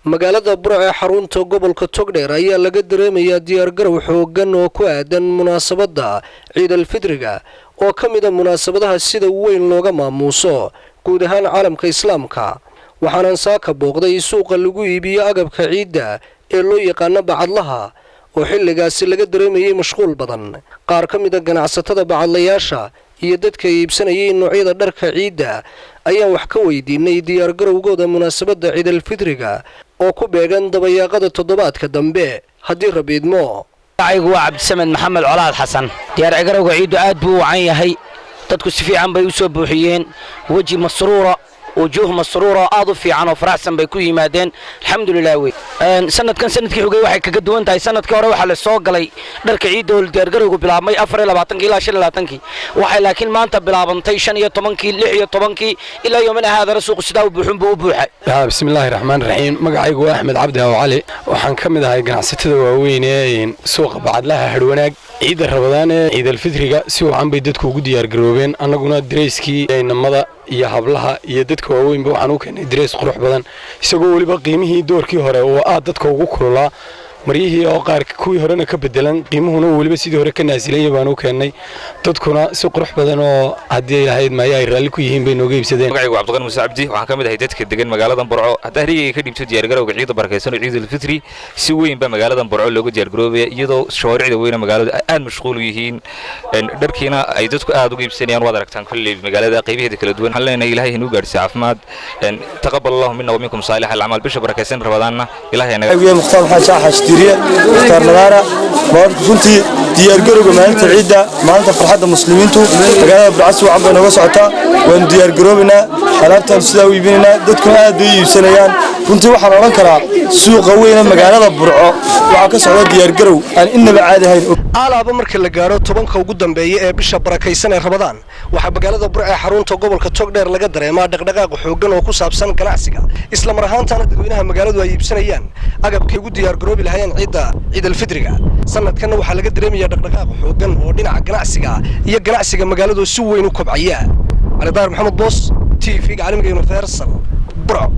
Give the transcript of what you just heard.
magaalada Burco ee xarunta gobolka Togdheer ayaa laga dareemayaa diyaar garow xooggan oo ku aadan munaasabadda Ciid al-Fidriga oo kamid ah munaasabadaha sida weyn looga maamuuso guud ahaan caalamka Islaamka waxaana saaka booqday suuqa lagu iibiyo agabka ciidda ee loo yaqaan bacadlaha oo xilligaasi laga dareemayay mashquul badan qaar kamid ah ganacsatada bacadlayaasha iyo dadka iibsanayay noocyada dharka ciidda ayaa wax ka weydiinay diyaar garowgooda munaasabadda Ciid al-Fidriga oo ku beegan dabayaaqada toddobaadka dambe haddii rabiidmo aygu waa Cabdisamed Maxamed Colaad Xasan diyaar garowga ciidu aad buu wacan yahay dadku si fiican bay u soo buuxiyeen waji masruura وجوه مسرورة أضف في عنو فرحسن بيكون يمادين الحمد لله وي سنة كان سنة كي حقي واحد كجدوان تاي سنة كورة واحد السوق قلي درك عيد والدرجر يقول بلا ما يأفر إلا بعتنكي لا شيء لا تنكي واحد لكن ما أنت بلا بنتيشن يطمنكي لحية طمنكي إلا يومنا هذا رسوق السداو بحب وبوحة. بسم الله الرحمن الرحيم مقعي جو أحمد عبده وعلي وحنكمل هاي جناح ستة وين سوق بعد لها حلوانك عيد الرمضان عيد الفطر سوى عم بيدتكو جودي يرجروبين أنا قلنا دريسكي إنما iyo hablaha iyo dadka waaweyn baa waxaan u keenay dress qurux badan isagoo waliba qiimihii doorkii hore oo aad dadka ugu kulula mariyihii oo qaar kuwii horena ka bedelan qiimuhuna waliba sidii hore ka naasilay baan u keenay dadkuna si qurux badan oo hadii ilahayd ma ay raali ku yihiin bay nooga iibsadeen magacaygu Cabdiqani Muuse Cabdi waxaan kamid ahay dadka degan magaalada Burco hadda hariga ka dhibto diyaar garowga ciid barakeysan Ciid al-Fitri si weyn ba magaalada Burco looga diyaar garoobay iyadoo shawaaricda weyn magaalada aad mashquul yihiin dharkiina ay dadku aad uga iibsanayaan wada aragtaan kulli magaalada qaybaheeda kala duwan halleena ilaahay inuu gaarsiiyo caafimaad taqabbal Allahu minna wa minkum saalih al-amal bisha barakeysan Ramadaanna ilaahay naga muxtaar xaaja مختار نغارة كنتي ديار جروب مالك العيدة مالك فرحة المسلمين تو رجال بالعصر وعبنا وسعتها وين ديار جروبنا حلبتها السلاوي بيننا دتكم هذه سنيان كنتي واحد رنكرة سوق قوينا مجالنا برعو وعكس على ديار جروب إن بعد هاي على بمرك اللي جارو طبعا كوجودن بيجي بيش بركة سنة رمضان وحب مجالنا برع حرون تقبل كتوقدر لقدر ما دقدقة وحوجنا وكوساب سنة كناسكة إسلام رهان تانا تدوينها مجالنا ويجيب سنيان أجاب كيجود ديار جروب الهيان عيد الفطر سنة كنا وحلا قدر يمي دقدقة وحوجنا ودينا جناسكة هي جناسكة مجالنا سوين وكبعية على دار محمد بوس تي في عالم جينو فيرسل برع